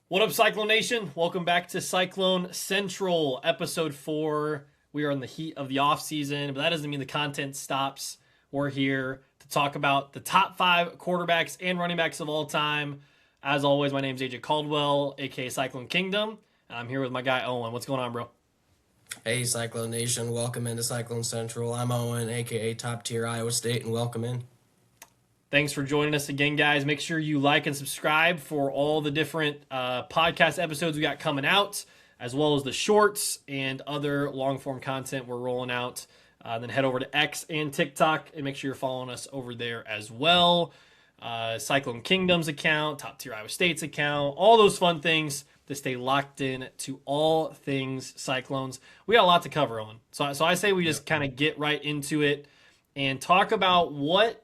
What up, Cyclone Nation? Welcome back to Cyclone Central, episode 4. We are in the heat of the off season, but that doesn't mean the content stops. We're here to talk about the top 5 quarterbacks and running backs of all time. As always, my name is AJ Caldwell, aka Cyclone Kingdom. I'm here with my guy Owen. What's going on, bro? Hey, Cyclone Nation, welcome into Cyclone Central. I'm Owen, aka Top Tier Iowa State, and welcome in. Thanks for joining us again, guys. Make sure you like and subscribe for all the different podcast episodes we got coming out, as well as the shorts and other long form content we're rolling out. Then head over to X and TikTok and make sure you're following us over there as well. Cyclone Kingdom's account, Top Tier Iowa State's account, all those fun things to stay locked in to all things Cyclones. We got a lot to cover, Owen. So I say we just kind of get right into it and talk about what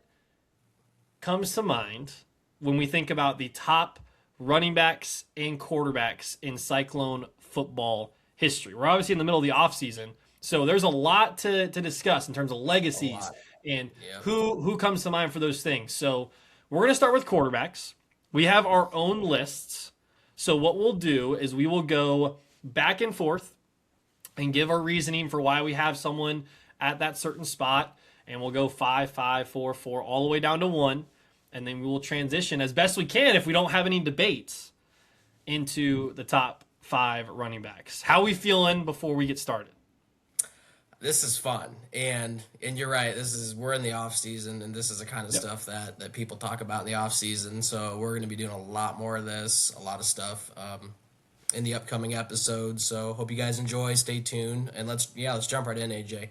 comes to mind when we think about the top running backs and quarterbacks in Cyclone football history. We're obviously in the middle of the offseason, so there's a lot to discuss in terms of legacies and who comes to mind for those things. So we're going to start with quarterbacks. We have our own lists. So what we'll do is we will go back and forth and give our reasoning for why we have someone at that certain spot. And we'll go 5, 5, 4, 4, all the way down to 1. And then we will transition as best we can if we don't have any debates into the top 5 running backs. How are we feeling before we get started? This is fun, and you're right. We're in the off season, and this is the kind of stuff that people talk about in the off season. So we're going to be doing a lot more of this, a lot of stuff in the upcoming episodes. So hope you guys enjoy. Stay tuned, and let's jump right in, AJ.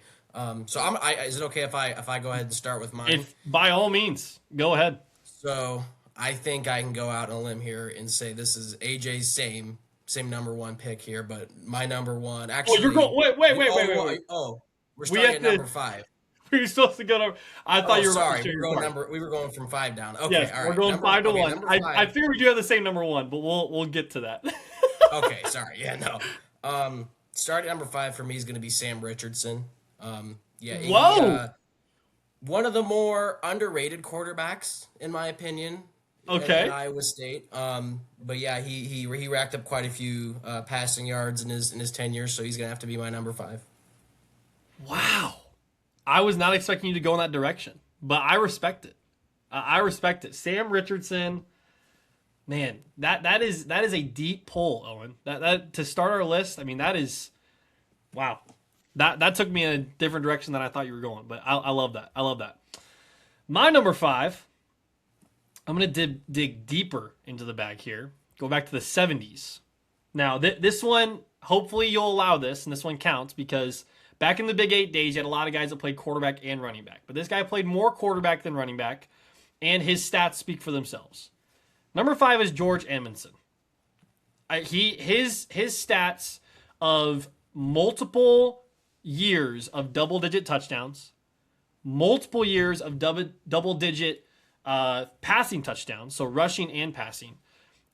Is it okay if I go ahead and start with mine? By all means, go ahead. So I think I can go out on a limb here and say this is AJ's same number 1 pick here, but my number 1 actually. Oh, you're going. Wait. Oh, we're starting at number 5. We're supposed to go to. I thought you were. Sorry, we were going from 5 down. Okay, yes, all right. We're going 5 to 1. 5. I figure we do have the same number 1, but we'll get to that. Okay, sorry. Yeah, no. Start at number 5 for me is going to be Sam Richardson. Whoa. One of the more underrated quarterbacks, in my opinion. Okay. At Iowa State. But yeah, he racked up quite a few passing yards in his tenure, so he's gonna have to be my number 5. Wow. I was not expecting you to go in that direction, but I respect it. I respect it. Sam Richardson, man, that is a deep pull, Owen. That to start our list, I mean, that is wow. That took me in a different direction than I thought you were going, but I love that. I love that. My number 5, I'm going to dig deeper into the bag here. Go back to the 70s. Now, this one, hopefully you'll allow this, and this one counts because back in the Big 8 days, you had a lot of guys that played quarterback and running back. But this guy played more quarterback than running back, and his stats speak for themselves. Number 5 is George Amundsen. His stats of multiple years of double-digit touchdowns, multiple years of double-digit passing touchdowns, so rushing and passing,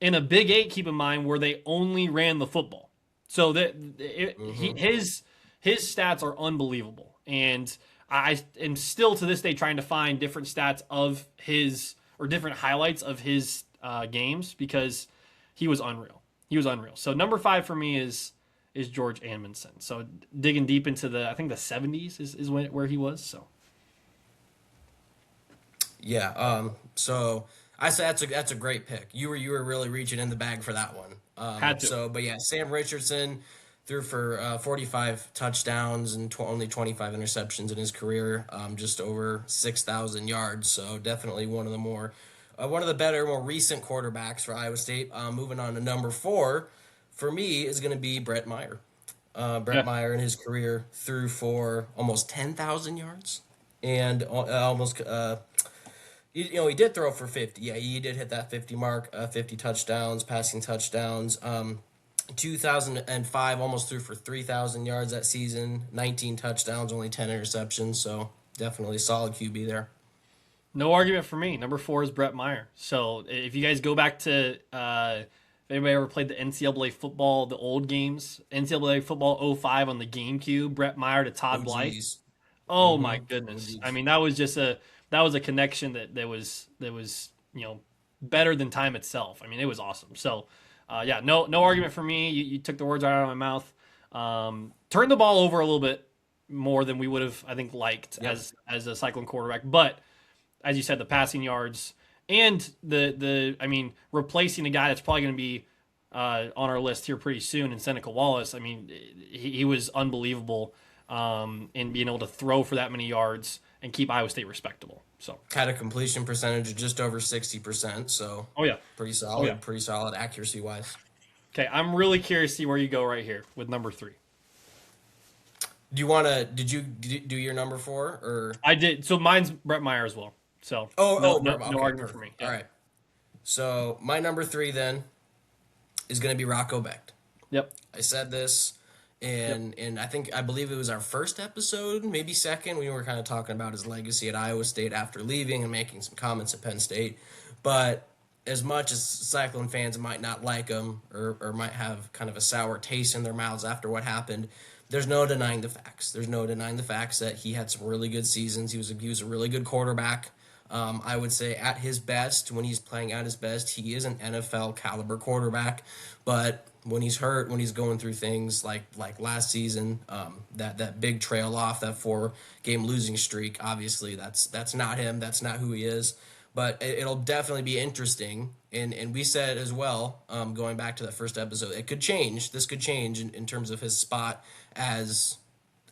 in a Big 8, keep in mind, where they only ran the football. So his stats are unbelievable. And I am still to this day trying to find different stats of his, or different highlights of his games, because he was unreal. He was unreal. So number 5 for me is George Amundsen. So digging deep into I think the 70s is where he was. So yeah. So I say that's a great pick. You were really reaching in the bag for that one. Had to. So, but yeah, Sam Richardson threw for 45 touchdowns and only 25 interceptions in his career. Just over 6,000 yards. So definitely one of the better, more recent quarterbacks for Iowa State. Moving on to number 4. For me, is going to be Brett Meyer. Meyer in his career threw for almost 10,000 yards and almost, he did throw for 50. Yeah, he did hit that 50 mark, 50 touchdowns, passing touchdowns. 2005 almost threw for 3,000 yards that season, 19 touchdowns, only 10 interceptions. So definitely solid QB there. No argument for me. Number 4 is Brett Meyer. So if you guys go back to if anybody ever played the NCAA football, the old games, NCAA football 05 on the GameCube, Brett Meyer to Todd Blythe. Oh my goodness! I mean, that was a connection that was better than time itself. I mean, it was awesome. So Yeah, no argument for me. You took the words right out of my mouth. Turned the ball over a little bit more than we would have, I think, liked Yep. as a Cyclone quarterback. But as you said, the passing yards and I mean, replacing a guy that's probably going to be on our list here pretty soon in Seneca Wallace. I mean, he was unbelievable in being able to throw for that many yards and keep Iowa State respectable. So Had a completion percentage of just over 60%, so oh yeah, pretty solid accuracy wise. Okay, I'm really curious to see where you go right here with number 3. Do you want to? Did you do your number 4 or? I did. So mine's Brett Meyer as well. So no Okay, argument perfect. for me. All Yeah. right. So my number 3 then is going to be Rocco Becht. Yep. I said this, and I believe it was our first episode, maybe second. We were kind of talking about his legacy at Iowa State after leaving and making some comments at Penn State. But as much as Cyclone fans might not like him or might have kind of a sour taste in their mouths after what happened, there's no denying the facts. There's no denying the facts that he had some really good seasons. He was a really good quarterback. I would say at his best, when he's playing at his best, he is an NFL caliber quarterback. But when he's hurt, when he's going through things like last season, that big trail off, that 4-game losing streak, obviously that's not him. That's not who he is. But it'll definitely be interesting. And we said as well, going back to that first episode, it could change. This could change in terms of his spot as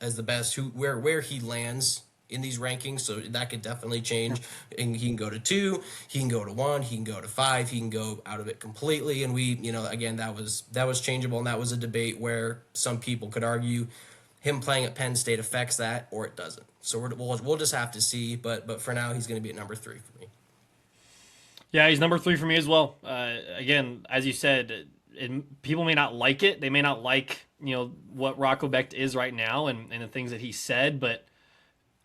the best, where he lands in these rankings. So that could definitely change. And he can go to 2, he can go to 1, he can go to 5, he can go out of it completely. And we, again, that was changeable, and that was a debate where some people could argue him playing at Penn State affects that or it doesn't. So we'll just have to see. But for now, he's going to be at number 3 for me. Yeah, he's number 3 for me as well. Again, as you said, people may not like it. They may not like what Rocco Becht is right now and the things that he said. But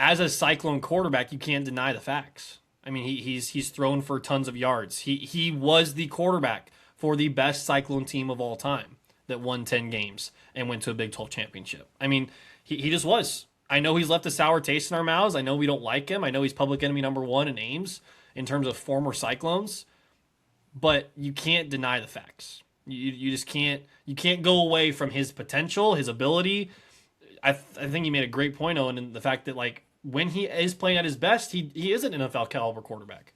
as a Cyclone quarterback, you can't deny the facts. I mean, he's thrown for tons of yards. He was the quarterback for the best Cyclone team of all time that won 10 games and went to a Big 12 championship. I mean, he just was. I know he's left a sour taste in our mouths. I know we don't like him. I know he's public enemy number 1 in Ames in terms of former Cyclones, but you can't deny the facts. You just can't. You can't go away from his potential, his ability. I think you made a great point, Owen, in the fact that when he is playing at his best, he is an NFL caliber quarterback.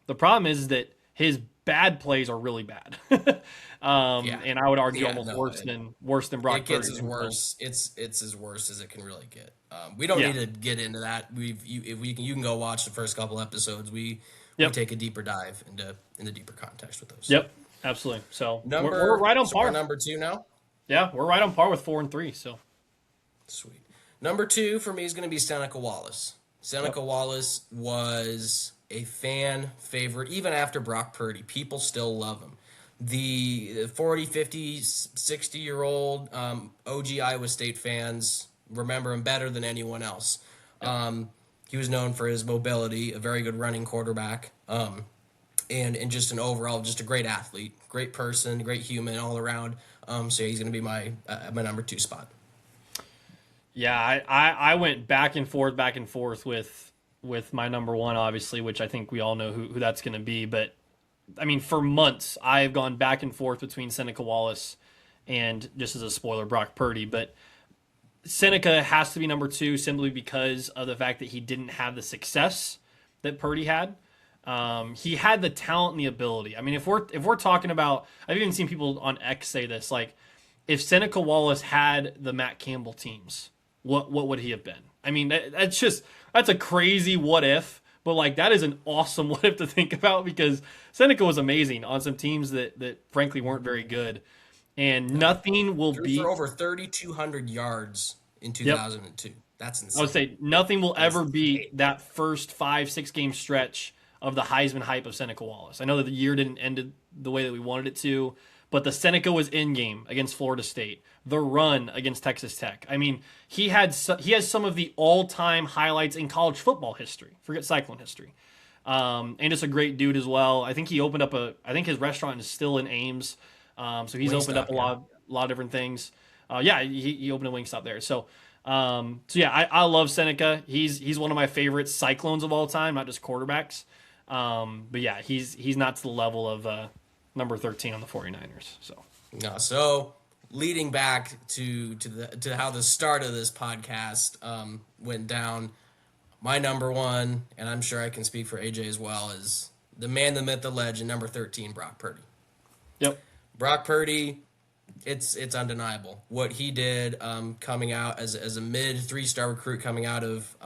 The problem is that his bad plays are really bad, and I would argue almost worse than Brock Purdy. It gets as worse. It's as worse as it can really get. We don't need to get into that. You can go watch the first couple episodes. We take a deeper dive into deeper context with those. Yep, absolutely. So we're right on par. We're number 2 now. Yeah, we're right on par with 4 and 3. So sweet. Number 2 for me is going to be Seneca Wallace. Seneca Wallace was a fan favorite even after Brock Purdy. People still love him. The 40, 50, 60-year-old OG Iowa State fans remember him better than anyone else. He was known for his mobility, a very good running quarterback, and just an overall, just a great athlete, great person, great human all around. So he's going to be my number 2 spot. Yeah, I went back and forth with my number 1, obviously, which I think we all know who that's going to be. But I mean, for months I've gone back and forth between Seneca Wallace and, just as a spoiler, Brock Purdy. But Seneca has to be number 2 simply because of the fact that he didn't have the success that Purdy had. He had the talent and the ability. I mean, if we're talking about, I've even seen people on X say this, if Seneca Wallace had the Matt Campbell teams, what would he have been? I mean, that's a crazy what if, but that is an awesome what if to think about, because Seneca was amazing on some teams that frankly weren't very good. And nothing will beat for over 3,200 yards in 2002. Yep. That's insane. I would say nothing will ever beat that first 5-6 game stretch of the Heisman hype of Seneca Wallace. I know that the year didn't end the way that we wanted it to, but the Seneca was in game against Florida State. The run against Texas Tech. I mean, he has some of the all-time highlights in college football history. Forget Cyclone history. And just a great dude as well. I think he opened up I think his restaurant is still in Ames. So he's opened up a lot of different things. He opened a Wingstop there. So I love Seneca. He's one of my favorite Cyclones of all time, not just quarterbacks. But yeah, he's not to the level number 13 on the 49ers. So No, so leading back to how the start of this podcast went down, my number one, and I'm sure I can speak for AJ as well, is the man, the myth, the legend, number 13, Brock Purdy. yep. Brock Purdy, it's undeniable what he did coming out as a mid 3-star recruit coming out of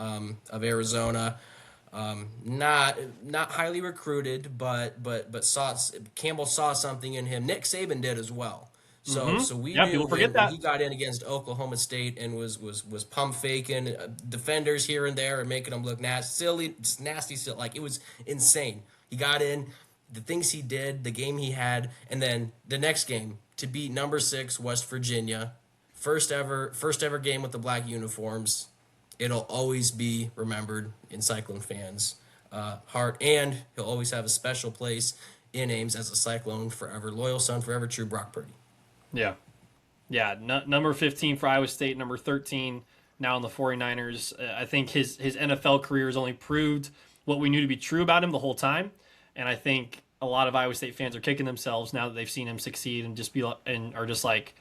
Arizona. Not highly recruited, but Campbell saw something in him. Nick Saban did as well. So we knew people forget when that. he got in against Oklahoma State and was pump faking defenders here and there and making them look nasty, just nasty. Still, like, it was insane. He got in, the things he did, the game he had, and then the next game to beat number 6 West Virginia, first ever game with the black uniforms. It'll always be remembered in Cyclone fans' heart, and he'll always have a special place in Ames as a Cyclone forever, loyal son, forever true, Brock Purdy. Yeah. Yeah. Number 15 for Iowa State, number 13 now in the 49ers. I think his NFL career has only proved what we knew to be true about him the whole time. And I think a lot of Iowa State fans are kicking themselves now that they've seen him succeed and are just like,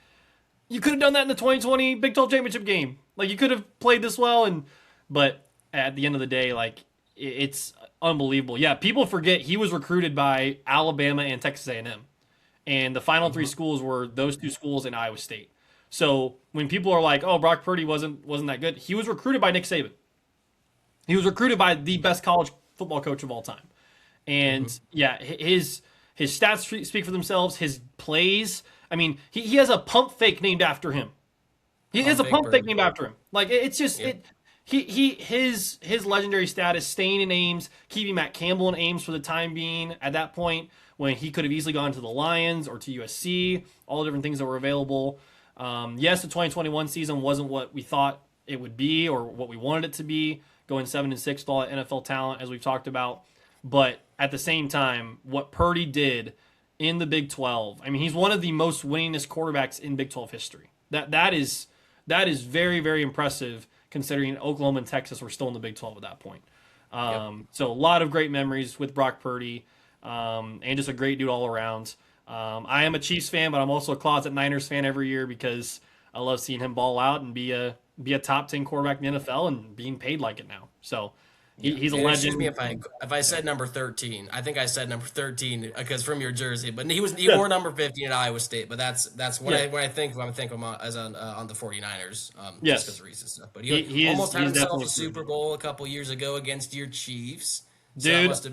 you could have done that in the 2020 Big 12 championship game. Like, you could have played this well, but at the end of the day, like, it's unbelievable. Yeah, people forget he was recruited by Alabama and Texas A&M. And the final 3 schools were those 2 schools in Iowa State. So when people are like, "Oh, Brock Purdy wasn't that good," he was recruited by Nick Saban. He was recruited by the best college football coach of all time. And yeah, his stats speak for themselves. His plays. I mean, he has a pump fake named after him. He has a pump fake named after him. Like, it's just his legendary status, staying in Ames, keeping Matt Campbell in Ames for the time being. At that point, when he could have easily gone to the Lions or to USC, all the different things that were available. Yes, the 2021 season wasn't what we thought it would be or what we wanted it to be, going 7-6 with all that NFL talent, as we've talked about. But at the same time, what Purdy did in the Big 12, I mean, he's one of the most winningest quarterbacks in Big 12 history. That is very, very impressive, considering Oklahoma and Texas were still in the Big 12 at that point. So a lot of great memories with Brock Purdy, and just a great dude all around. I am a Chiefs fan, but I'm also a closet Niners fan every year because I love seeing him ball out and be a top 10 quarterback in the NFL and being paid like it now. So he's a legend. Excuse me if I said number 13. I think I said number 13 because from your jersey, but he wore number 15 at Iowa State. But that's when I think of him as on the 49ers. Yes, just because of recent stuff. But he almost had himself a Super Bowl a couple years ago against your Chiefs. Dude, so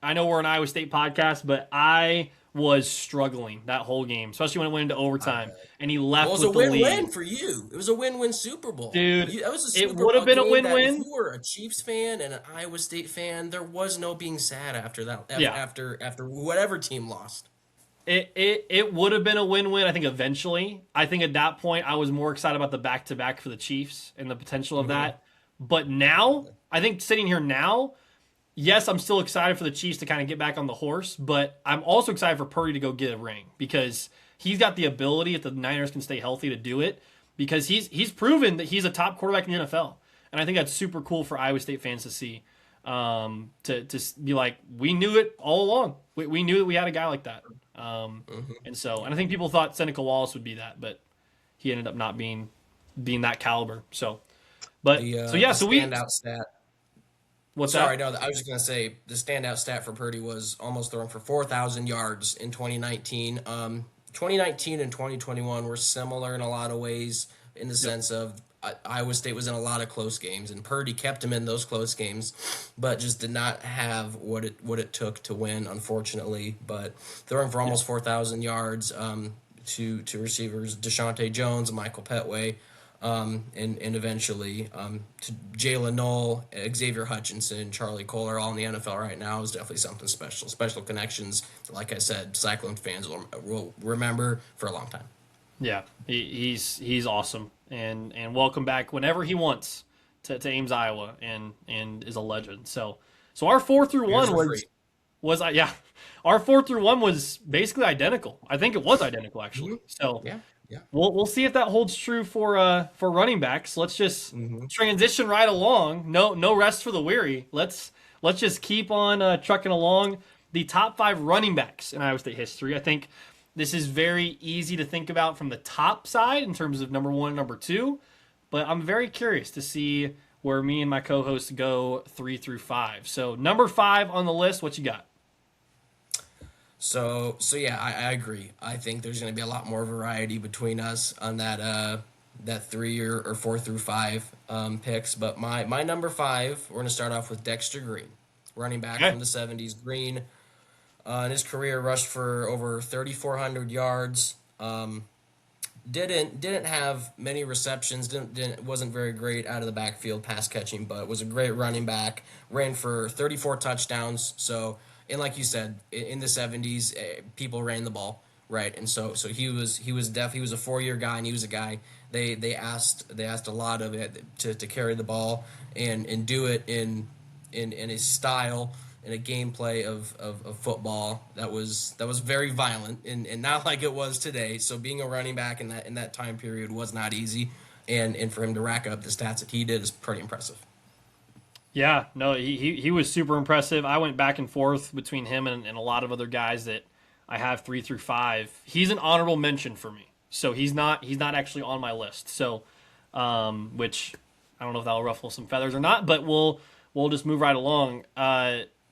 I know we're an Iowa State podcast, but I was struggling that whole game, especially when it went into overtime, and he left with the lead. It was a win-win for you. It was a win-win Super Bowl. Dude, that was a Super it would have been a win-win. If you were a Chiefs fan and an Iowa State fan, there was no being sad after that. After whatever team lost. It would have been a win-win, I think, eventually. I think at that point, I was more excited about the back-to-back for the Chiefs and the potential of that. But now, I think sitting here now, yes, I'm still excited for the Chiefs to kind of get back on the horse, but I'm also excited for Purdy to go get a ring because he's got the ability, if the Niners can stay healthy, to do it because he's proven that he's a top quarterback in the NFL. And I think that's super cool for Iowa State fans to see, to be like, we knew it all along. We knew that we had a guy like that. And I think people thought Seneca Wallace would be that, but he ended up not being that caliber. So we standout stat. What's Sorry, that? no, I was just going to say the standout stat for Purdy was almost throwing for 4,000 yards in 2019. 2019 and 2021 were similar in a lot of ways in the sense of Iowa State was in a lot of close games, and Purdy kept him in those close games, but just did not have what it took to win, unfortunately. But throwing for almost 4,000 yards to receivers Deshaunte Jones, Michael Petway, and eventually to Jalen Knoll, Xavier Hutchinson, Charlie Kohler, all in the NFL right now is definitely something special. Special connections, like I said, Cyclone fans will remember for a long time. Yeah, he's awesome, and welcome back whenever he wants to Ames, Iowa, and is a legend. So our 4-1 our 4-1 was basically identical. I think it was identical actually. So yeah. We'll see if that holds true for running backs. Let's just transition right along. No rest for the weary. Let's just keep on trucking along. the top 5 running backs in Iowa State history. I think this is very easy to think about from the top side in terms of number 1 and number 2, but I'm very curious to see where me and my co-hosts go 3 through 5. So number 5 on the list, what you got? So yeah, I agree. I think there's going to be a lot more variety between us on that 3 or 4 through 5 picks. But my number 5, we're going to start off with Dexter Green, running back from the 70s. Green, in his career, rushed for over 3,400 yards. Didn't have many receptions. Wasn't very great out of the backfield pass catching, but was a great running back. Ran for 34 touchdowns. So, and like you said, in the 70s, people ran the ball, right? And so he was He was a 4-year guy, and he was a guy they asked a lot of it to carry the ball and do it in a style, in a gameplay of football that was very violent and not like it was today. So being a running back in that time period was not easy, and for him to rack up the stats that he did is pretty impressive. Yeah, no, he was super impressive. I went back and forth between him and a lot of other guys that I have 3 through 5. He's an honorable mention for me, so he's not actually on my list. So, which I don't know if that'll ruffle some feathers or not, but we'll just move right along.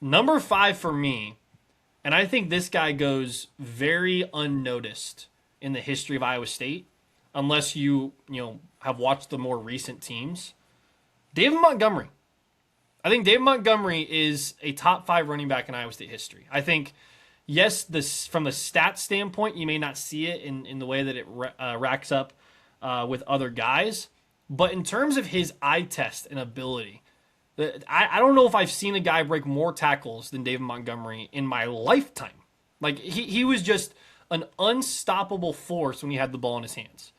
Number 5 for me, and I think this guy goes very unnoticed in the history of Iowa State, unless you have watched the more recent teams. David Montgomery. I think David Montgomery is a top 5 running back in Iowa State history. I think, yes, from the stats standpoint, you may not see it in the way that it racks up with other guys, but in terms of his eye test and ability, I don't know if I've seen a guy break more tackles than David Montgomery in my lifetime. Like, he was just an unstoppable force when he had the ball in his hands.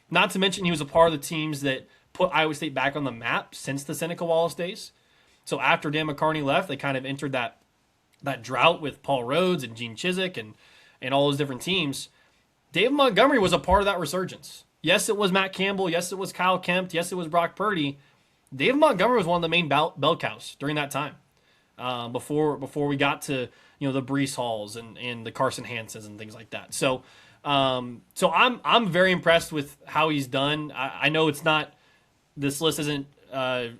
Not to mention he was a part of the teams that put Iowa State back on the map since the Seneca Wallace days. So after Dan McCarney left, they kind of entered that drought with Paul Rhodes and Gene Chizik and all those different teams. David Montgomery was a part of that resurgence. Yes, it was Matt Campbell. Yes, it was Kyle Kempt. Yes, it was Brock Purdy. David Montgomery was one of the main bell cows during that time. Before we got to the Breece Halls and the Carson Hansons and things like that. So I'm very impressed with how he's done. I know it's not, this list isn't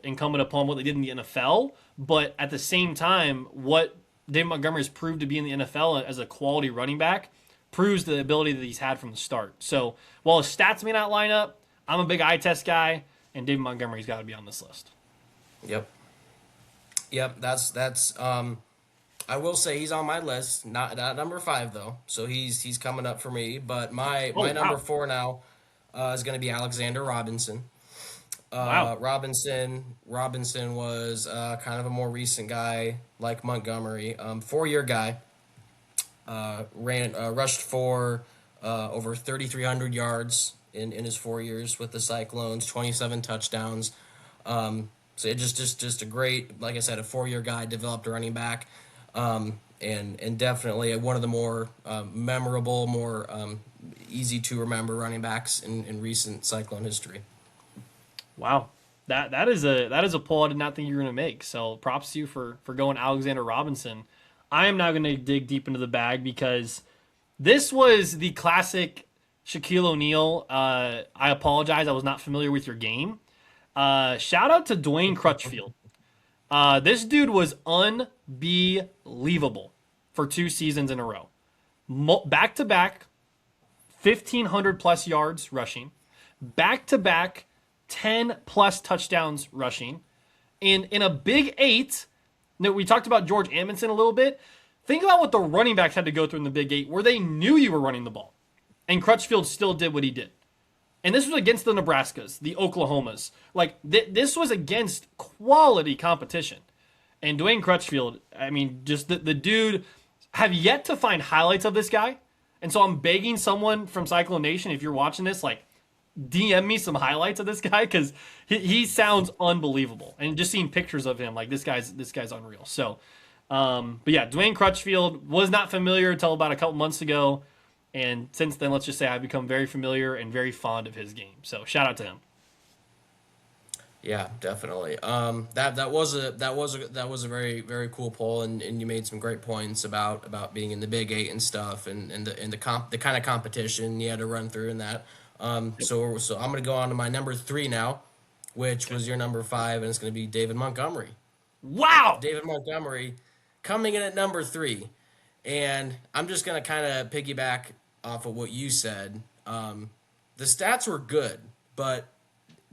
incumbent upon what they did in the NFL, but at the same time, what David Montgomery has proved to be in the NFL as a quality running back proves the ability that he's had from the start. So while his stats may not line up, I'm a big eye test guy, and David Montgomery's got to be on this list. Yep. That's I will say he's on my list, not number 5 though. So he's coming up for me. But my number 4 now is going to be Alexander Robinson. Wow. Robinson was kind of a more recent guy like Montgomery, 4-year guy. Rushed for over 3,300 yards in his 4 years with the Cyclones, 27 touchdowns. So it just a great, like I said, a 4-year guy, developed a running back, and definitely one of the more memorable, more easy to remember running backs in recent Cyclone history. Wow, that is a pull I did not think you were going to make. So props to you for going Alexander Robinson. I am now going to dig deep into the bag because this was the classic Shaquille O'Neal. I apologize, I was not familiar with your game. Shout out to Dwayne Crutchfield. This dude was unbelievable for 2 seasons in a row. Back to back, 1,500 plus yards rushing. Back to back, 10 plus touchdowns rushing. And in a Big 8, we talked about George Amundsen a little bit. Think about what the running backs had to go through in the Big 8 where they knew you were running the ball. And Crutchfield still did what he did. And this was against the Nebraskas, the Oklahomas. Like, this was against quality competition. And Dwayne Crutchfield, I mean, just the dude, have yet to find highlights of this guy. And so I'm begging someone from Cyclone Nation, if you're watching this, like, DM me some highlights of this guy because he sounds unbelievable. And just seeing pictures of him, like, this guy's unreal. So, but yeah, Dwayne Crutchfield was not familiar until about a couple months ago. And since then, let's just say I've become very familiar and very fond of his game. So shout out to him. Yeah, definitely. That was a very very cool poll, and you made some great points about being in the Big Eight and stuff, and the kind of competition you had to run through in that. So I'm gonna go on to my number three now, which Okay. was your number five, and it's gonna be David Montgomery. Wow. David Montgomery coming in at number three, and I'm just gonna kind of piggyback off of what you said. The stats were good, but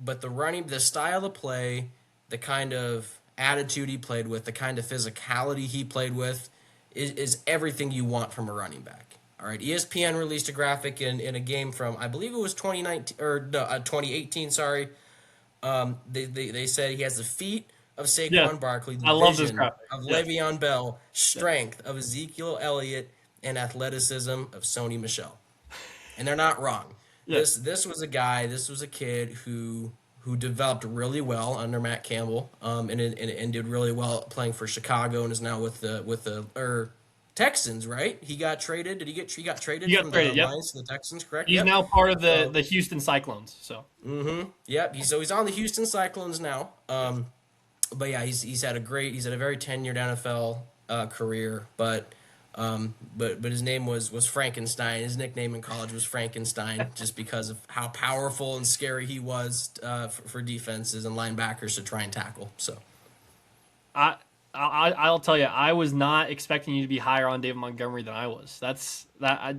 the style of play, the kind of attitude he played with, the kind of physicality he played with, is everything you want from a running back. All right, ESPN released a graphic in a game from I believe it was 2019 or no, 2018. Sorry, they said he has the feet of Yeah. Saquon Barkley, the I love this vision graphic. of Yes. Le'Veon Bell, Yes. strength of Ezekiel Elliott, and athleticism of Sony Michel. And they're not wrong. Yes. This was a guy. This was a kid who developed really well under Matt Campbell, and did really well playing for Chicago, and is now with the Texans. Right? He got traded. He got traded You got from the traded. Yep. Lions to the Texans? Correct. He's Yep. now part of the So the Houston Cyclones. So yep. He's on the Houston Cyclones now. But yeah, he's had a very tenured NFL career, but his name was Frankenstein. His nickname in college was Frankenstein, just because of how powerful and scary he was for defenses and linebackers to try and tackle. So I, I'll tell you, I was not expecting you to be higher on David Montgomery than I was. That's that.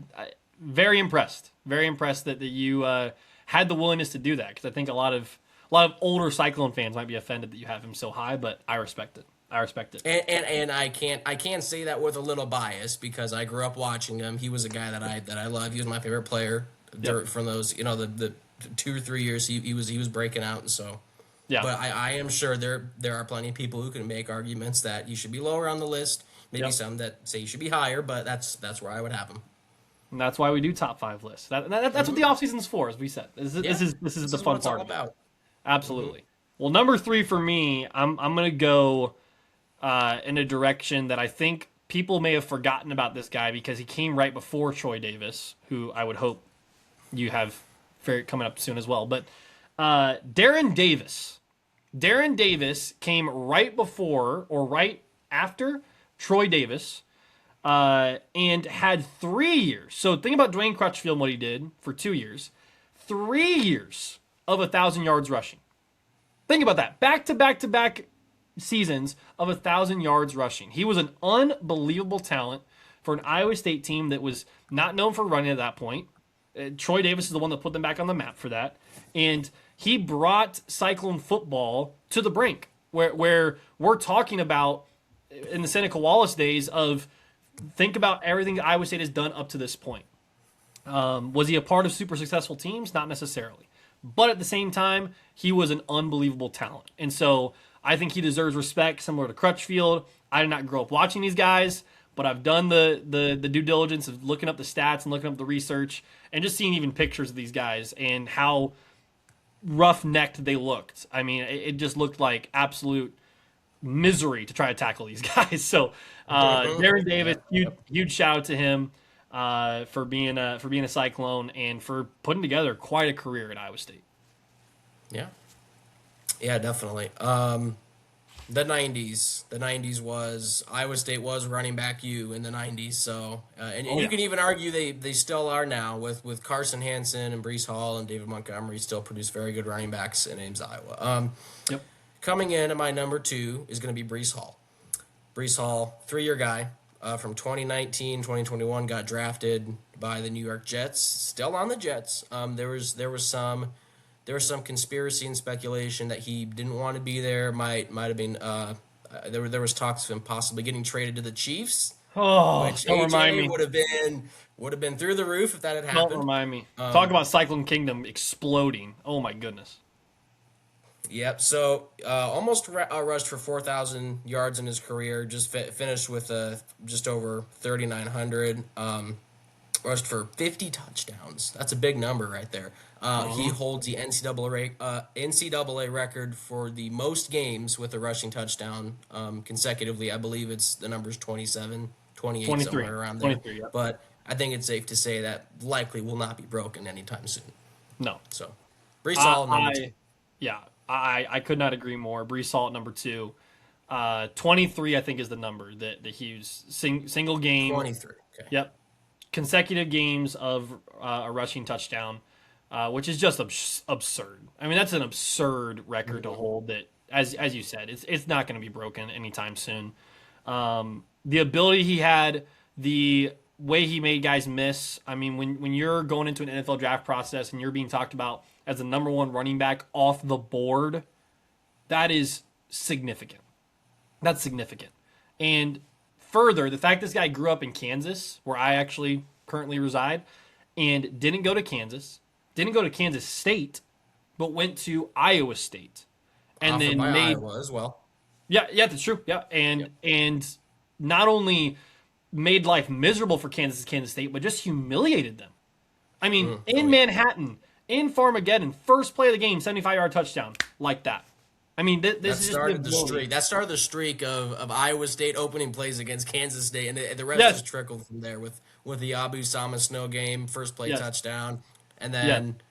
Very impressed. Very impressed that you had the willingness to do that, because I think a lot of older Cyclone fans might be offended that you have him so high, but I respect it. I respect it. and I can't say that with a little bias, because I grew up watching him. He was a guy that I love. He was my favorite player Yep. from those the 2 or 3 years he was breaking out, and so. Yeah. But I am sure there are plenty of people who can make arguments that you should be lower on the list. Maybe Yep. some that say you should be higher, but that's where I would have them. And that's why we do top five lists. That's what the off season's for, as we said. This is Yeah, the is fun what it's all part of it. about. Absolutely. Well, number three for me, I'm gonna go in a direction that I think people may have forgotten about this guy, because he came right before Troy Davis, who I would hope you have coming up soon as well. But Darren Davis. Darren Davis came right before or right after Troy Davis, and had 3 years. So think about Dwayne Crutchfield and what he did for 2 years. 3 years of 1,000 yards rushing. Think about that. Back to back to back seasons of 1,000 yards rushing. He was an unbelievable talent for an Iowa State team that was not known for running at that point. Troy Davis is the one that put them back on the map for that. And he brought Cyclone football to the brink, where we're talking about in the Seneca Wallace days of, think about everything that Iowa State has done up to this point. Was he a part of super successful teams? Not necessarily. But at the same time, he was an unbelievable talent. And so I think he deserves respect, similar to Crutchfield. I did not grow up watching these guys, but I've done the due diligence of looking up the stats and looking up the research and just seeing even pictures of these guys and how rough-necked they looked. I mean, it just looked like absolute misery to try to tackle these guys. So Darren Davis, huge shout out to him for being a Cyclone and for putting together quite a career at Iowa State. Yeah. Yeah, definitely. The '90s was Iowa State was running back you in the '90s. So and you can even argue they still are now with Carson Hansen and Brees Hall and David Montgomery still produce very good running backs in Ames, Iowa. Yep. Coming in at my number two is going to be Brees Hall. Brees Hall, 3-year guy from 2019, 2021, got drafted by the New York Jets. Still on the Jets. There was some conspiracy and speculation that he didn't want to be there. Might have been there was talks of him possibly getting traded to the Chiefs, Oh, which don't remind AJ me. would have been through the roof if that had Don't happened. remind me. Talk about Cyclone Kingdom exploding. Oh my goodness. Yep. So almost rushed for 4,000 yards in his career. Just finished with just over 3,900. Rushed for 50 touchdowns. That's a big number right there. He holds the NCAA record for the most games with a rushing touchdown consecutively. I believe the number's 27, 28, 23. somewhere around there. 23, yep. But I think it's safe to say that likely will not be broken anytime soon. No. So, Brees Hall, number two. Yeah, I could not agree more. Brees Hall at number 2. 23, I think, is the number that he was single game. 23. Okay. Yep. Consecutive games of a rushing touchdown, which is just absurd. I mean, that's an absurd record to hold that, as you said, it's not going to be broken anytime soon. The ability he had, the way he made guys miss. I mean, when you're going into an NFL draft process and you're being talked about as the number 1 running back off the board, that is significant. That's significant. And further, the fact this guy grew up in Kansas, where I actually currently reside, and didn't go to Kansas, didn't go to Kansas State, but went to Iowa State, and Offered then by made Iowa as well. yeah, that's true. Yeah, and not only made life miserable for Kansas State, but just humiliated them. I mean, in Manhattan, in Farmageddon, first play of the game, 75-yard touchdown, like that. I mean, this is started just the streak. That started the streak of Iowa State opening plays against Kansas State, and the rest Yes. just trickled from there with the Abu Sama Snow game, first play Yes. touchdown, and then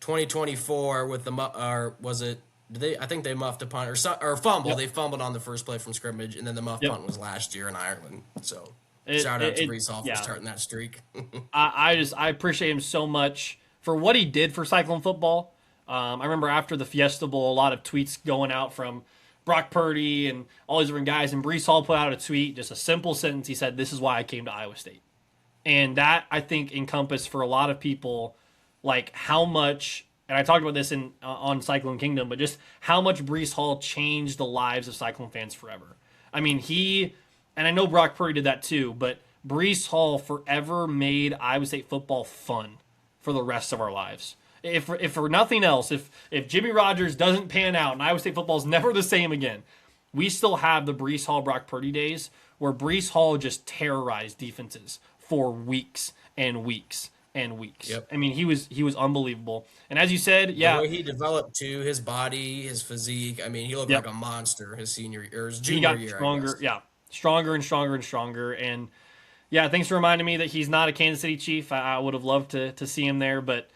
2024 with the was it? Did they? I think they muffed a punt or fumble. Yep. They fumbled on the first play from scrimmage, and then the muff Yep. punt was last year in Ireland. So It- shout out to it- Brees Hall for starting that streak. I appreciate him so much for what he did for Cyclone football. I remember after the Fiesta Bowl, a lot of tweets going out from Brock Purdy and all these different guys, and Brees Hall put out a tweet, just a simple sentence. He said, "This is why I came to Iowa State," and that I think encompassed for a lot of people, like how much. And I talked about this on Cyclone Kingdom, but just how much Brees Hall changed the lives of Cyclone fans forever. I mean, and I know Brock Purdy did that too, but Brees Hall forever made Iowa State football fun for the rest of our lives. If for nothing else, if Jimmy Rogers doesn't pan out and Iowa State football is never the same again, we still have the Brees Hall, Brock Purdy days where Brees Hall just terrorized defenses for weeks and weeks and weeks. Yep. I mean, he was unbelievable. And as you said, The way he developed too, his body, his physique. I mean, he looked like a monster his senior or his junior he got year. stronger. Yeah, stronger and stronger and stronger. And yeah, thanks for reminding me that he's not a Kansas City Chief. I would have loved to see him there, but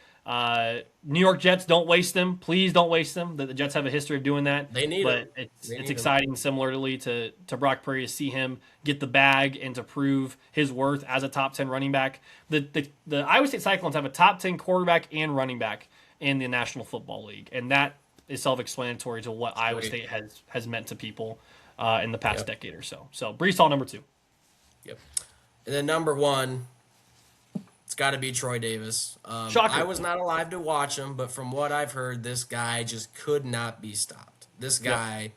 New York Jets, don't waste him. Please don't waste him. The Jets have a history of doing that. They need but him. It's exciting, similarly to Brock Purdy, to see him get the bag and to prove his worth as a top 10 running back. The Iowa State Cyclones have a top 10 quarterback and running back in the National Football League, and that is self-explanatory to what Iowa State has meant to people in the past decade or so. So Brees Hall, number 2. Yep. And then number 1, it's got to be Troy Davis. Shocker. I was not alive to watch him, but from what I've heard, this guy just could not be stopped. This guy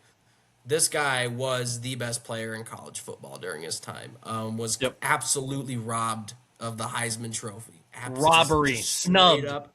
was the best player in college football during his time. Was absolutely robbed of the Heisman Trophy. Robbery, snubbed.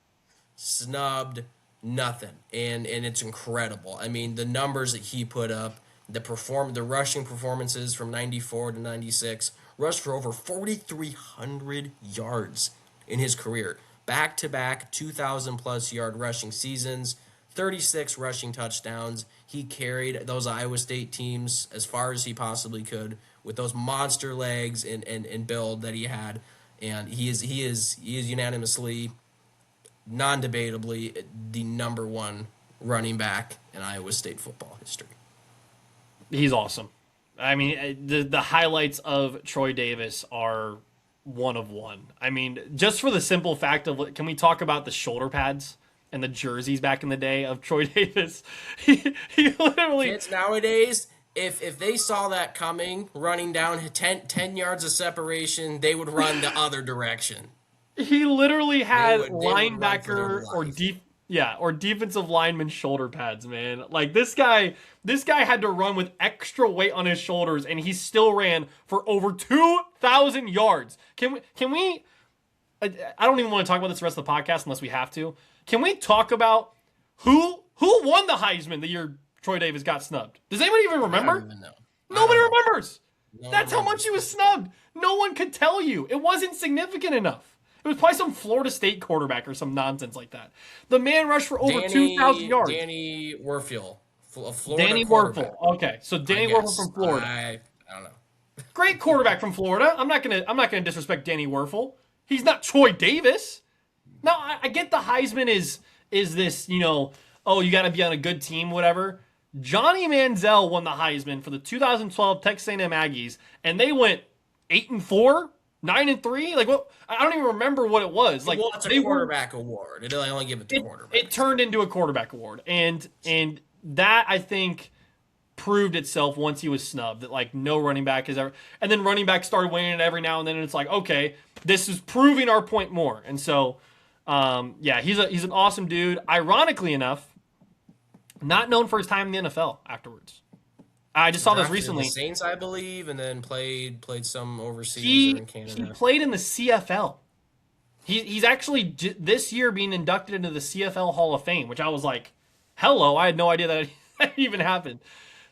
Snubbed, nothing, and it's incredible. I mean, the numbers that he put up, the rushing performances from 94 to 96. Rushed for over 4,300 yards in his career. Back-to-back 2,000-plus yard rushing seasons, 36 rushing touchdowns. He carried those Iowa State teams as far as he possibly could with those monster legs and build that he had. And he is unanimously, non-debatably, the number 1 running back in Iowa State football history. He's awesome. I mean, the highlights of Troy Davis are one of one. I mean, just for the simple fact of, can we talk about the shoulder pads and the jerseys back in the day of Troy Davis? He literally... Kids nowadays, if they saw that coming, running down 10 yards of separation, they would run the other direction. He literally had They would run for their linebacker or defensive lineman shoulder pads, man. Like this guy had to run with extra weight on his shoulders, and he still ran for over 2,000 yards. Can we? I don't even want to talk about this the rest of the podcast unless we have to. Can we talk about who won the Heisman the year Troy Davis got snubbed? Does anybody even remember? I don't even know. Nobody remembers. No That's how much he was snubbed. No one could tell you. It wasn't significant enough. It was probably some Florida State quarterback or some nonsense like that. The man rushed for over 2,000 yards. Danny Werfel, a Florida Danny quarterback. Werfel. Okay, so Danny Werfel from Florida. I don't know. Great quarterback from Florida. I'm not gonna disrespect Danny Werfel. He's not Troy Davis. No, I get the Heisman is this, oh, you got to be on a good team, whatever. Johnny Manziel won the Heisman for the 2012 Texas A&M Aggies, and they went 8-4, 9-3. Like, what? I don't even remember what it was. Like, Well, it's a quarterback award. They only give it to quarterbacks. It turned into a quarterback award, and that I think proved itself once he was snubbed that like no running back is ever. And then running back started winning it every now and then, and it's like, okay, this is proving our point more. And so, yeah, he's an awesome dude. Ironically enough, not known for his time in the NFL afterwards. I just saw this recently. The Saints, I believe, and then played some overseas or in Canada. He played in the CFL. He's actually this year being inducted into the CFL Hall of Fame, which I was like, hello, I had no idea that even happened.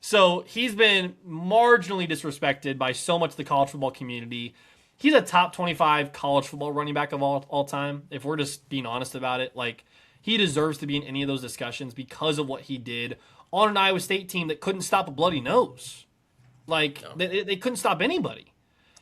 So he's been marginally disrespected by so much of the college football community. He's a top 25 college football running back of all time. If we're just being honest about it, like he deserves to be in any of those discussions because of what he did on an Iowa State team that couldn't stop a bloody nose. Like they couldn't stop anybody.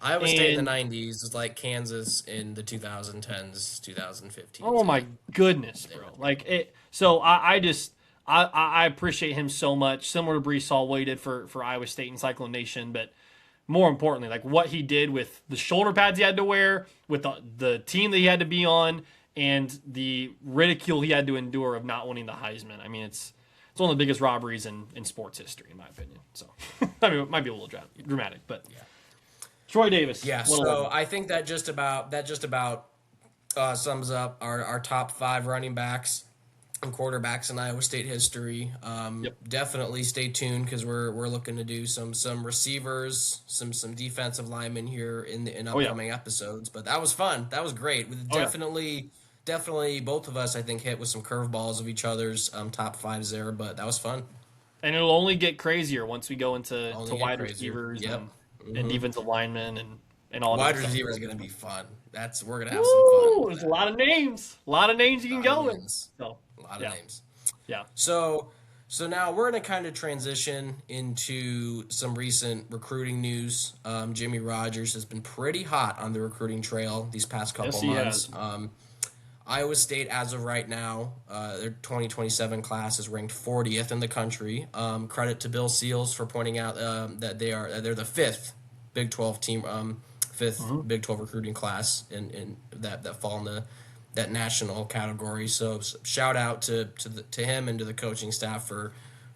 Iowa State in the 90s was like Kansas in the 2010s, 2015. Oh my goodness, bro! Like it. So I appreciate him so much. Similar to Brees Hall, what he did for Iowa State and Cyclone Nation, but more importantly, like what he did with the shoulder pads he had to wear, with the team that he had to be on, and the ridicule he had to endure of not winning the Heisman. I mean, it's one of the biggest robberies in sports history, in my opinion. So I mean, it might be a little dramatic, but yeah. Troy Davis. Yeah, so I think that just about sums up our top 5 running backs and quarterbacks in Iowa State history. Definitely stay tuned because we're looking to do some Oh, receivers, some defensive linemen here in upcoming episodes. But that was fun. That was great. Definitely both of us I think hit with some curveballs of each other's top 5s there. But that was fun. And it'll only get crazier once we go into wide receivers and defensive linemen and all that. Wide receiver is going to be fun. We're going to have some fun. There's a lot of names. A lot of names you can go with. So, a lot of names. Yeah. So now we're going to kind of transition into some recent recruiting news. Jimmy Rogers has been pretty hot on the recruiting trail these past couple months. Iowa State, as of right now, their 2027 class is ranked 40th in the country. Credit to Bill Seals for pointing out that they're the 5th Big 12 team, 5th Big 12 recruiting class in that fall in that national category. So shout out to him and to the coaching staff for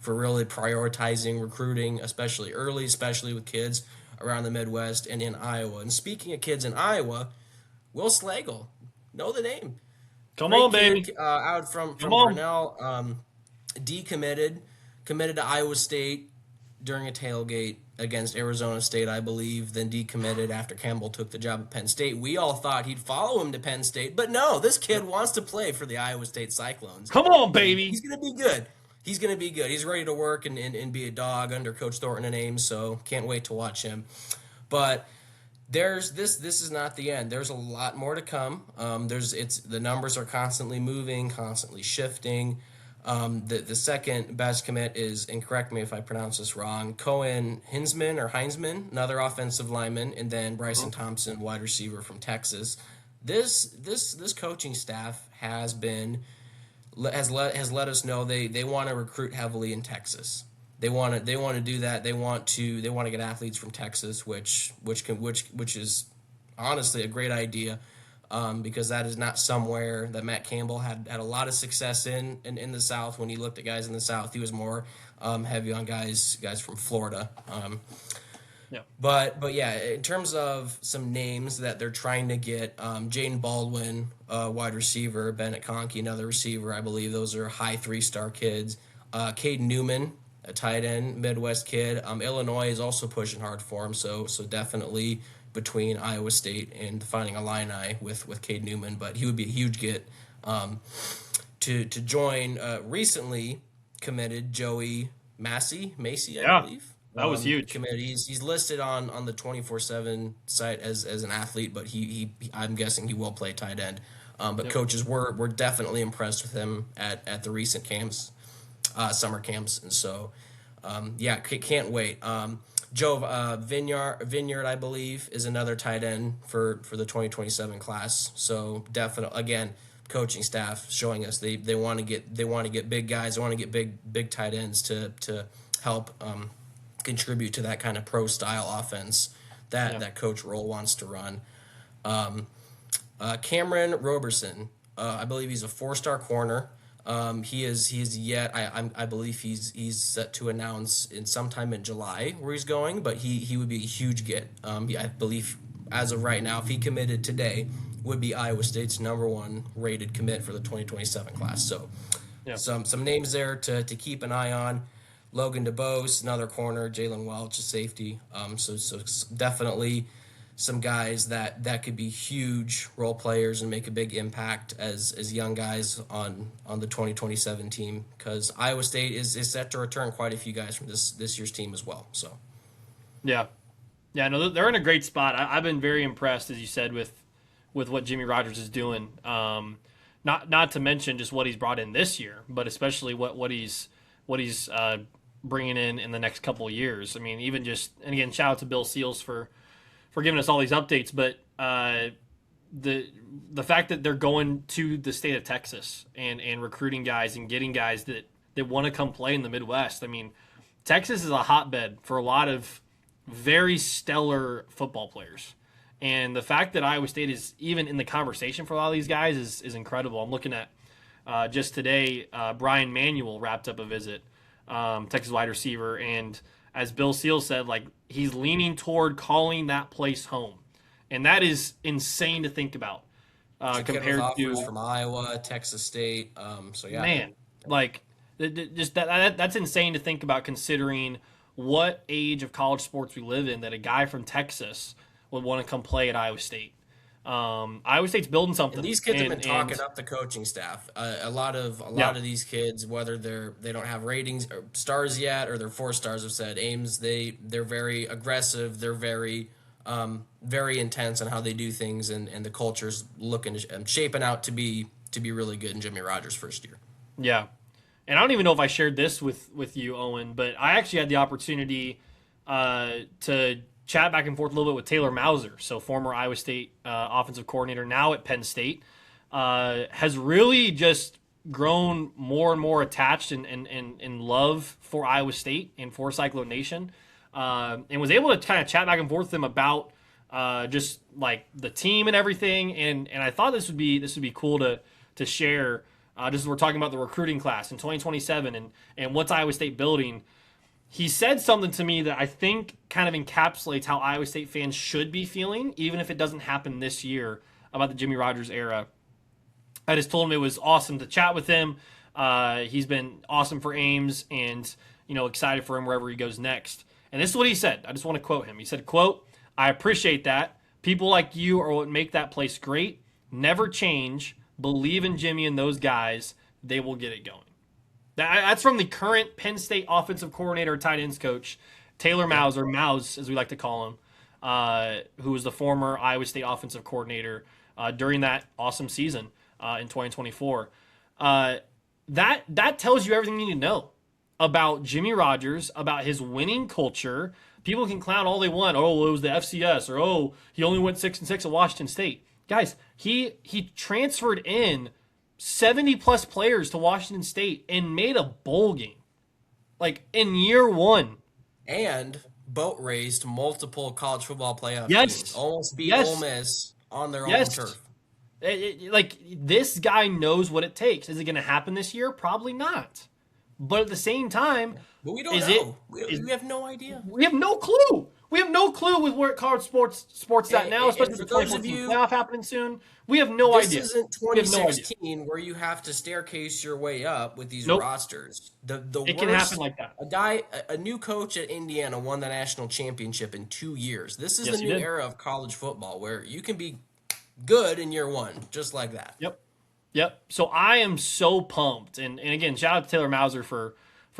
really prioritizing recruiting, especially early, especially with kids around the Midwest and in Iowa. And speaking of kids in Iowa, Will Slagle, know the name. Come on, baby. Out from Cornell, decommitted, committed to Iowa State during a tailgate against Arizona State, I believe, then decommitted after Campbell took the job at Penn State. We all thought he'd follow him to Penn State, but no, this kid wants to play for the Iowa State Cyclones. Come on, baby. He's going to be good. He's going to be good. He's ready to work and be a dog under Coach Thornton and Ames, so can't wait to watch him. But this is not the end. There's a lot more to come. The numbers are constantly moving, constantly shifting. The second best commit is, and correct me if I pronounce this wrong, Cohen Hinsman, another offensive lineman, and then Bryson Thompson, wide receiver from Texas. This coaching staff has let us know they want to recruit heavily in Texas. They want to do that. They want to get athletes from Texas, which is honestly a great idea, because that is not somewhere that Matt Campbell had a lot of success in the South. When he looked at guys in the South, he was more heavy on guys from Florida. But yeah, in terms of some names that they're trying to get, Jaden Baldwin, wide receiver, Bennett Conkey, another receiver, I believe those are high 3-star kids. Cade Newman, a tight end, Midwest kid. Illinois is also pushing hard for him, so definitely between Iowa State and finding a Illini with Cade Newman, but he would be a huge get. To join recently committed Joey Macy, I believe. That was huge. Committed. He's listed on the 24/7 site as an athlete, but he I'm guessing he will play tight end. But coaches were definitely impressed with him at the recent camps. Summer camps, and so can't wait. Joe Vineyard, I believe, is another tight end for the 2027 class. So definitely, again, coaching staff showing us they want to get big guys, they want to get big tight ends to help contribute to that kind of pro style offense that Coach Roll wants to run. Cameron Roberson, I believe he's a 4-star corner. He is yet. I believe he's set to announce in sometime in July where he's going, but he would be a huge get. I believe as of right now, if he committed today, would be Iowa State's #1 rated commit for the 2027 class. So, some names there to keep an eye on. Logan DeBose, another corner. Jalen Welch, a safety. So definitely some guys that could be huge role players and make a big impact as young guys on the 2027 team, because Iowa State is set to return quite a few guys from this year's team as well. So no, they're in a great spot. I've been very impressed, as you said, with what Jimmy Rogers is doing. Not to mention just what he's brought in this year, but especially what he's bringing in the next couple of years. I mean, even just, and again, shout out to Bill Seals for giving us all these updates, but the fact that they're going to the state of Texas and recruiting guys and getting guys that want to come play in the Midwest. I mean, Texas is a hotbed for a lot of very stellar football players. And the fact that Iowa State is even in the conversation for a lot of these guys is incredible. I'm looking at just today, Brian Manuel wrapped up a visit, Texas wide receiver, and as Bill Seals said, like, he's leaning toward calling that place home, and that is insane to think about. Compared to from Iowa, Texas State, man, like just that's insane to think about, considering what age of college sports we live in, that a guy from Texas would want to come play at Iowa State. Iowa State's building something. And these kids have been talking up the coaching staff. A lot of these kids, whether they don't have ratings or stars yet, or they're 4 stars, have said Ames. They're very aggressive. They're very very intense on how they do things, and the culture's looking and shaping out to be really good in Jimmy Rogers' first year. Yeah, and I don't even know if I shared this with you, Owen, but I actually had the opportunity to chat back and forth a little bit with Taylor Mauser, so former Iowa State offensive coordinator, now at Penn State, has really just grown more and more attached and in love for Iowa State and for Cyclone Nation, and was able to kind of chat back and forth with them about just like the team and everything. And I thought this would be cool to share, just as we're talking about the recruiting class in 2027 and what's Iowa State building. He said something to me that I think kind of encapsulates how Iowa State fans should be feeling, even if it doesn't happen this year, about the Jimmy Rogers era. I just told him it was awesome to chat with him. He's been awesome for Ames, and excited for him wherever he goes next. And this is what he said. I just want to quote him. He said, quote, "I appreciate that. People like you are what make that place great. Never change. Believe in Jimmy and those guys. They will get it going." That's from the current Penn State offensive coordinator, tight ends coach, Taylor Mauser, Mouse as we like to call him, who was the former Iowa State offensive coordinator during that awesome season in 2024. That tells you everything you need to know about Jimmy Rogers, about his winning culture. People can clown all they want. Oh, it was the FCS, or he only went 6-6 at Washington State. Guys, he transferred in 70-plus players to Washington State and made a bowl game, like, in year 1. And boat raced multiple college football playoff teams. Almost beat Ole Miss on their own turf. This guy knows what it takes. Is it going to happen this year? Probably not. But at the same time, but we don't know. We have no idea. We have no clue. We have no clue with where college sports is at now, especially with the 2014 playoff happening soon. We have no idea. This isn't 2016 where you have to staircase your way up with these rosters. It can happen like that. A new coach at Indiana won the national championship in 2 years. This is the new era of college football where you can be good in year 1, just like that. Yep. So I am so pumped. And again, shout out to Taylor Mauser for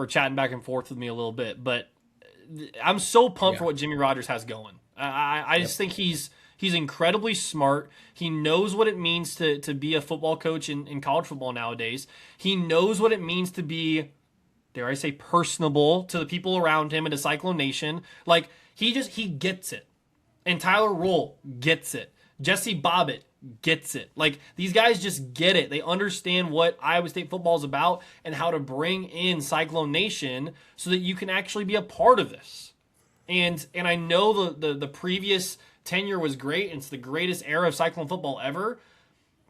chatting back and forth with me a little bit. But I'm so pumped for what Jimmy Rogers has going. I just think he's incredibly smart. He knows what it means to be a football coach in college football nowadays. He knows what it means to be, dare I say, personable to the people around him and to Cyclone Nation. Like, he gets it. And Tyler Roll gets it. Jesse Bobbitt gets it. Like, these guys just get it. They understand what Iowa State football is about and how to bring in Cyclone Nation so that you can actually be a part of this. And I know the previous tenure was great. It's the greatest era of Cyclone football ever.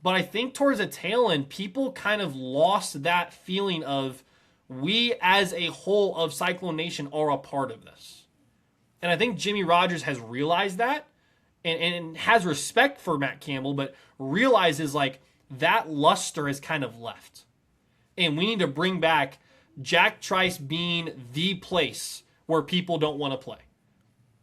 But I think towards the tail end, people kind of lost that feeling of we as a whole of Cyclone Nation are a part of this. And I think Jimmy Rogers has realized that and has respect for Matt Campbell, but realizes like that luster has kind of left. And we need to bring back Jack Trice being the place where people don't want to play.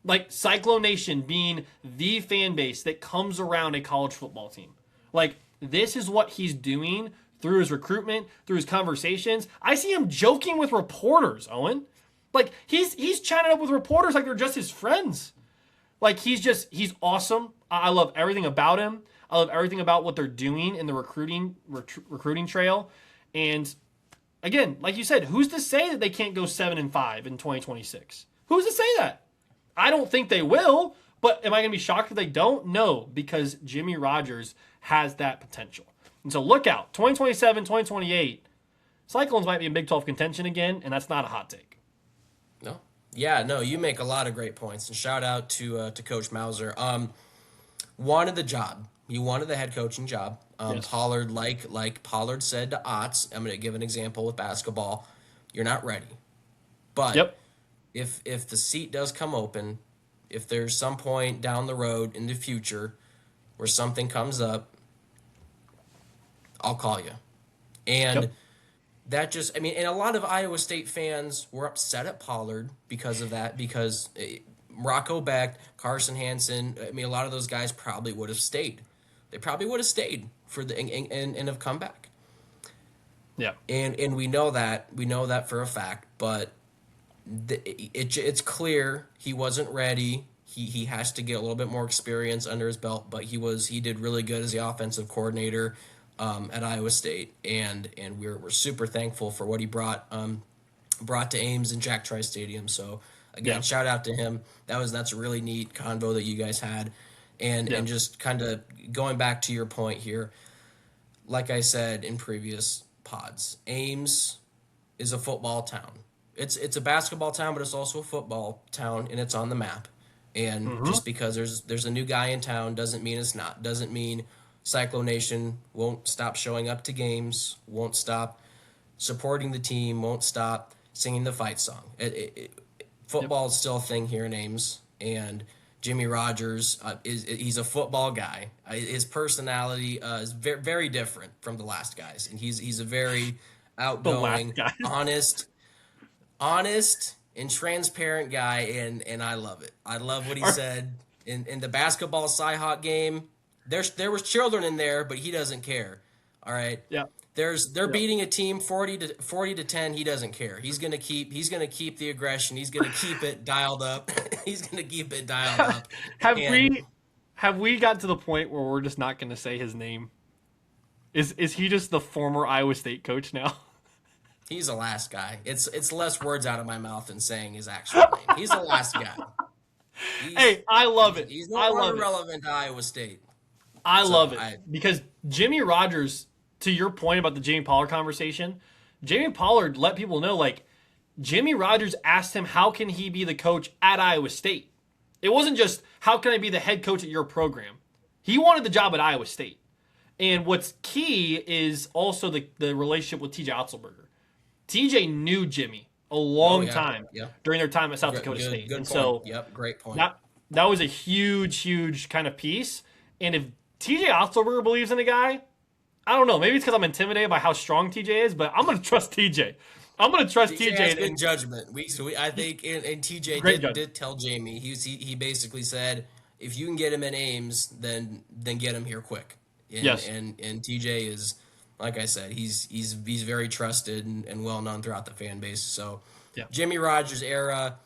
Like Cyclone Nation being the fan base that comes around a college football team. Like, this is what he's doing through his recruitment, through his conversations. I see him joking with reporters, Owen. Like, he's chatting up with reporters like they're just his friends. Like, he's awesome. I love everything about him. I love everything about what they're doing in the recruiting trail. And again, like you said, who's to say that they can't go 7-5 in 2026? Who's to say that? I don't think they will, but am I going to be shocked if they don't? No, because Jimmy Rogers has that potential. And so look out, 2027, 2028, Cyclones might be in Big 12 contention again, and that's not a hot take. No. Yeah, no, you make a lot of great points, and shout out to Coach Mauser. Wanted the job. He wanted the head coaching job. Yes. Pollard, like Pollard said to Otts, I'm going to give an example with basketball. You're not ready. But Yep. if the seat does come open, if there's some point down the road in the future where something comes up, I'll call you. And that just, I mean, and a lot of Iowa State fans were upset at Pollard because of that, because Rocco Beck, Carson Hansen, I mean, a lot of those guys probably would have stayed. They probably would have stayed for the and have come back. Yeah. And we know that for a fact, but it's clear he wasn't ready. He has to get a little bit more experience under his belt, but he did really good as the offensive coordinator at Iowa State, and we're super thankful for what he brought to Ames and Jack Trice Stadium. So again, shout out to him. That's a really neat convo that you guys had, and just kind of going back to your point here, like I said in previous pods, Ames is a football town. It's a basketball town, but it's also a football town, and it's on the map. And just because there's a new guy in town doesn't mean it's not. Doesn't mean Cyclone Nation won't stop showing up to games, won't stop supporting the team, won't stop singing the fight song. Football is still a thing here in Ames, and Jimmy Rogers he's a football guy. His personality is very, very different from the last guys, and he's a very outgoing, honest and transparent guy, and I love it. I love what he said in the basketball Cyhawk game. There was children in there, but he doesn't care. All right. Yeah. They're beating a team 40 to 10. He doesn't care. He's gonna keep the aggression. He's gonna keep it dialed up. He's gonna keep it dialed up. Have we got to the point where we're just not gonna say his name? Is he just the former Iowa State coach now? He's the last guy. It's less words out of my mouth than saying his actual name. He's the last guy. Hey, I love it. He's no longer relevant to Iowa State. I love it because Jimmy Rogers, to your point about the Jamie Pollard conversation, Jamie Pollard let people know, like, Jimmy Rogers asked him, how can he be the coach at Iowa State? It wasn't just, how can I be the head coach at your program? He wanted the job at Iowa State. And what's key is also the relationship with TJ Otzelberger. TJ knew Jimmy a long time during their time at South Dakota State. Good and point. so Great point. That was a huge kind of piece. And if TJ Otzelberger believes in a guy, I don't know. Maybe it's because I'm intimidated by how strong TJ is, but I'm going to trust TJ. I'm going to trust TJ. Has good judgment. I think, and TJ did tell Jamie. He basically said, if you can get him in Ames, then get him here quick. And TJ is, like I said, he's very trusted and well known throughout the fan base. So Jimmy Rogers era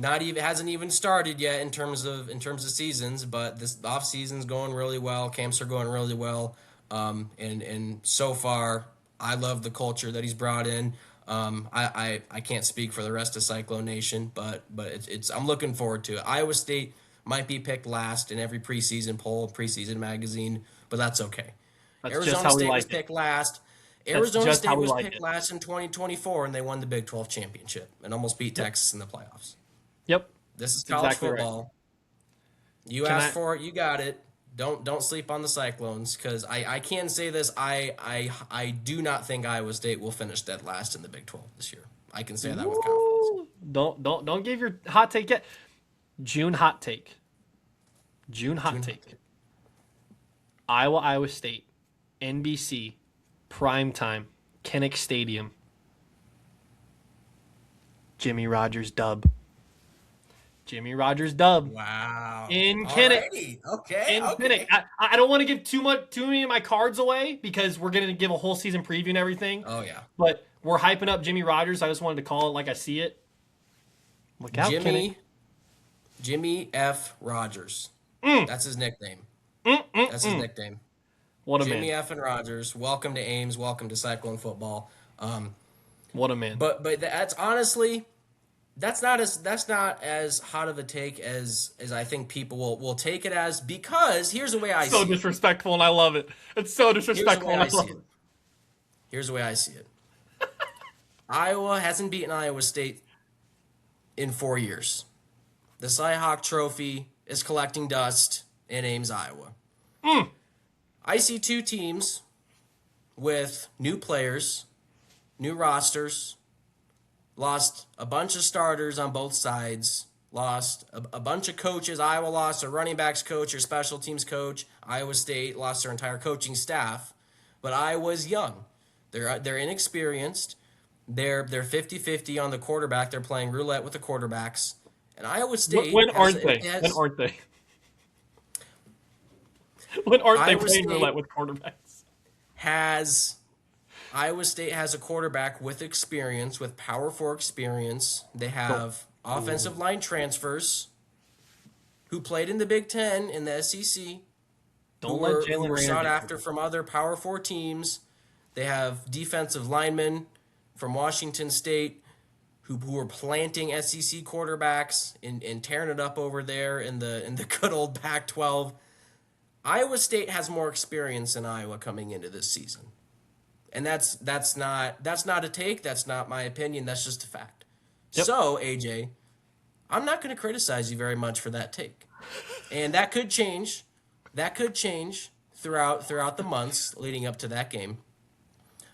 hasn't even started yet in terms of seasons, but this off season's going really well. Camps are going really well. And so far, I love the culture that he's brought in. I can't speak for the rest of Cyclone Nation, but it's I'm looking forward to it. Iowa State might be picked last in every preseason poll, preseason magazine, but that's okay. That's just Arizona how we State was like it. picked last. That's Arizona just how State we was like picked it. last in 2024, and they won the Big 12 championship and almost beat Texas in the playoffs. Yep. This is That's college exactly right. football. You Can asked I- for it, you got it. Don't sleep on the Cyclones, because I can say this. I do not think Iowa State will finish dead last in the Big 12 this year. I can say that with confidence. Ooh, don't give your hot take yet. June hot take. Iowa State, NBC, primetime, Kinnick Stadium. Jimmy Rogers dub. Wow. In Kinnick. Alrighty. Okay. In Okay. Kinnick. I don't want to give too many of my cards away because we're going to give a whole season preview and everything. Oh yeah. But we're hyping up Jimmy Rogers. I just wanted to call it like I see it. Look out, Kinnick. Jimmy F. Rogers. That's his nickname. That's his nickname. What a Jimmy man. F. and Rogers. Welcome to Ames. Welcome to Cyclone football. What a man. But that's honestly, that's not as hot of a take as I think people will take it as, because here's the way I So see it. disrespectful, and I love it. It's so disrespectful, and I love it. Here's the way I see it. Iowa hasn't beaten Iowa State in 4 years. The Cy-Hawk Trophy is collecting dust in Ames, Iowa. I see two teams with new players, new rosters, lost a bunch of starters on both sides, lost a bunch of coaches. Iowa lost their running backs coach, their special teams coach. Iowa State lost their entire coaching staff. But Iowa's young. They're inexperienced. They're 50-50 on the quarterback. They're playing roulette with the quarterbacks. And Iowa State When aren't they? When aren't they? When aren't they Iowa playing State roulette with quarterbacks? Iowa State has a quarterback with experience, with Power 4 experience. They have offensive line transfers who played in the Big Ten in the SEC. Don't who let were Jalen Raynor sought get after from other Power 4 teams. They have defensive linemen from Washington State who were planting SEC quarterbacks and tearing it up over there in the good old Pac-12. Iowa State has more experience than Iowa coming into this season. And that's not a take, that's not my opinion, that's just a fact. Yep. So, AJ, I'm not going to criticize you very much for that take. And that could change. That could change throughout the months leading up to that game.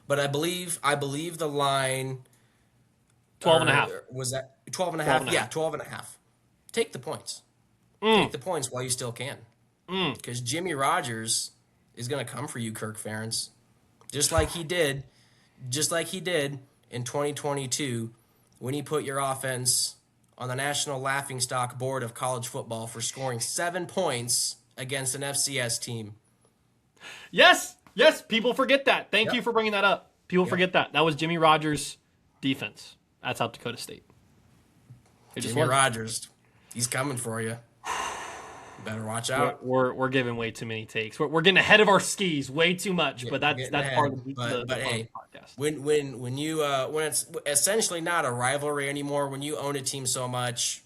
But I believe the line 12.5. was that 12.5? Yeah, 12.5. Take the points. Take the points while you still can. Because Jimmy Rogers is going to come for you, Kirk Ferentz. Just like he did in 2022 when he put your offense on the National Laughingstock Board of College Football for scoring 7 points against an FCS team. Yes, people forget that. Thank you for bringing that up. People forget that. That was Jimmy Rogers' defense at South Dakota State. Jimmy Rogers, he's coming for you. Better watch out. We're giving way too many takes. We're getting ahead of our skis way too much, but that's part of the podcast. When it's essentially not a rivalry anymore, when you own a team so much,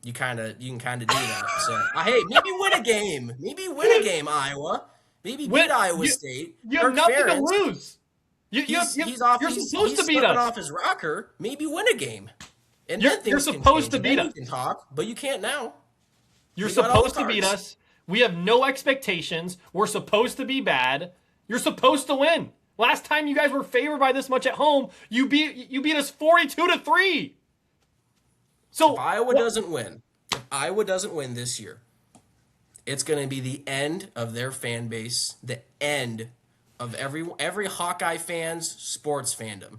you can kind of do that. So hey, maybe win a game, Iowa. Maybe beat Iowa State. You have nothing to lose. You're supposed to beat us. Off his rocker. Maybe win a game. And you're supposed to beat us. You can talk, but you can't now. You're supposed to beat us. We have no expectations. We're supposed to be bad. You're supposed to win. Last time you guys were favored by this much at home, you beat us 42-3. So if Iowa doesn't win this year, it's going to be the end of their fan base, the end of every Hawkeye fan's sports fandom.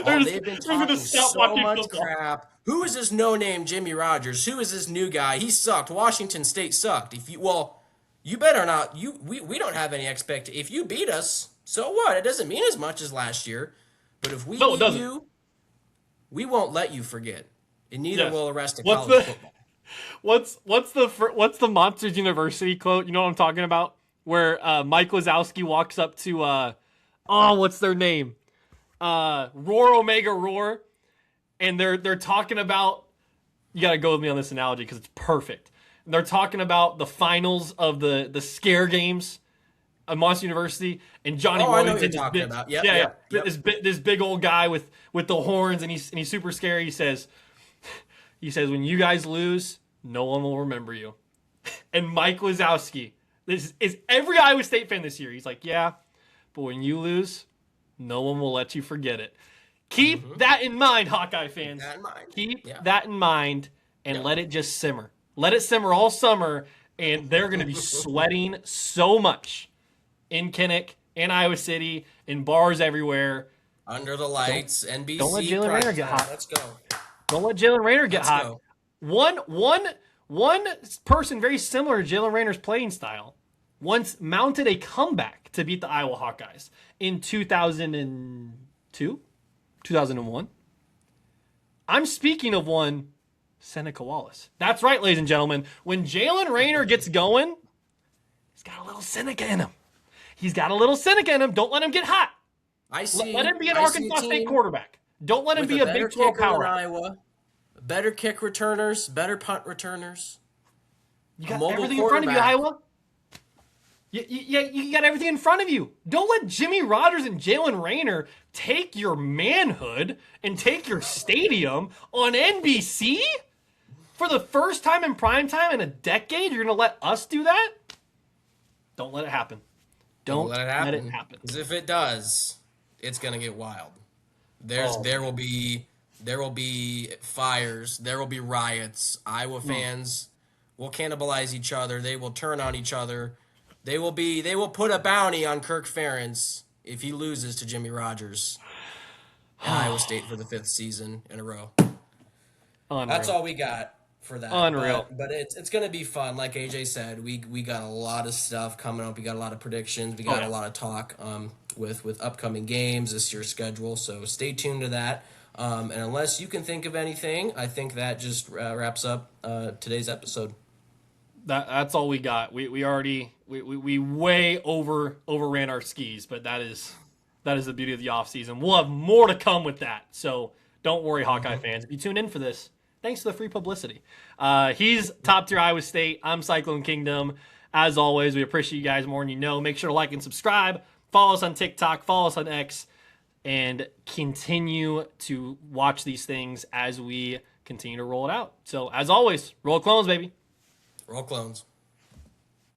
They've been talking so much crap. Who is this no-name Jimmy Rogers? Who is this new guy? He sucked. Washington State sucked. You better not. We don't have any expectation. If you beat us, so what? It doesn't mean as much as last year. But if we beat you, we won't let you forget. And neither will the rest of college football. What's the Monsters University quote? You know what I'm talking about? Where Mike Wazowski walks up to what's their name? Roar Omega Roar, and they're talking about You got to go with me on this analogy because it's perfect. They're talking about the finals of the scare games at Monster University, and Johnny Oh, I know what you're Rollington, talking about. Yep, yeah, yep, yep. this big old guy with the horns, and he's super scary. He says, when you guys lose, no one will remember you. And Mike Wazowski, this is every Iowa State fan this year. He's like, yeah, but when you lose, no one will let you forget it. Keep that in mind, Hawkeye fans. Keep that in mind, and let it just simmer. Let it simmer all summer, and they're going to be sweating so much in Kinnick, in Iowa City, in bars everywhere. Under the lights, NBC. Don't let Jalen Rayner get hot. Let's go. Don't let Jalen Rayner get hot. Go. One person very similar to Jalen Rayner's playing style once mounted a comeback to beat the Iowa Hawkeyes in 2002, 2001. I'm speaking of one, Seneca Wallace. That's right, ladies and gentlemen. When Jalen Rayner gets going, he's got a little Seneca in him. Don't let him get hot. Let him be an Arkansas State quarterback. Don't let him be a Big 12 power. Iowa. Better kick returners, better punt returners. You got everything in front of you, Iowa. You got everything in front of you. Don't let Jimmy Rogers and Jalen Rayner take your manhood and take your stadium on NBC for the first time in primetime in a decade. You're going to let us do that? Don't let it happen. Don't let it happen. Because if it does, it's going to get wild. There will be fires. There will be riots. Iowa fans will cannibalize each other. They will turn on each other. They will put a bounty on Kirk Ferentz if he loses to Jimmy Rogers and Iowa State for the 5th season in a row. Unreal. That's all we got for that. Unreal. But it's going to be fun. Like AJ said, we got a lot of stuff coming up. We got a lot of predictions. We got a lot of talk with upcoming games, this year's schedule. So stay tuned to that. And unless you can think of anything, I think that just wraps up today's episode. That's all we got. We already way overran our skis, but that is the beauty of the off season. We'll have more to come with that. So don't worry, Hawkeye fans. If you tune in for this, thanks for the free publicity. He's top tier Iowa State. I'm Cyclone Kingdom. As always, we appreciate you guys more than you know. Make sure to like and subscribe. Follow us on TikTok. Follow us on X. And continue to watch these things as we continue to roll it out. So, as always, roll clones, baby. Roll clones.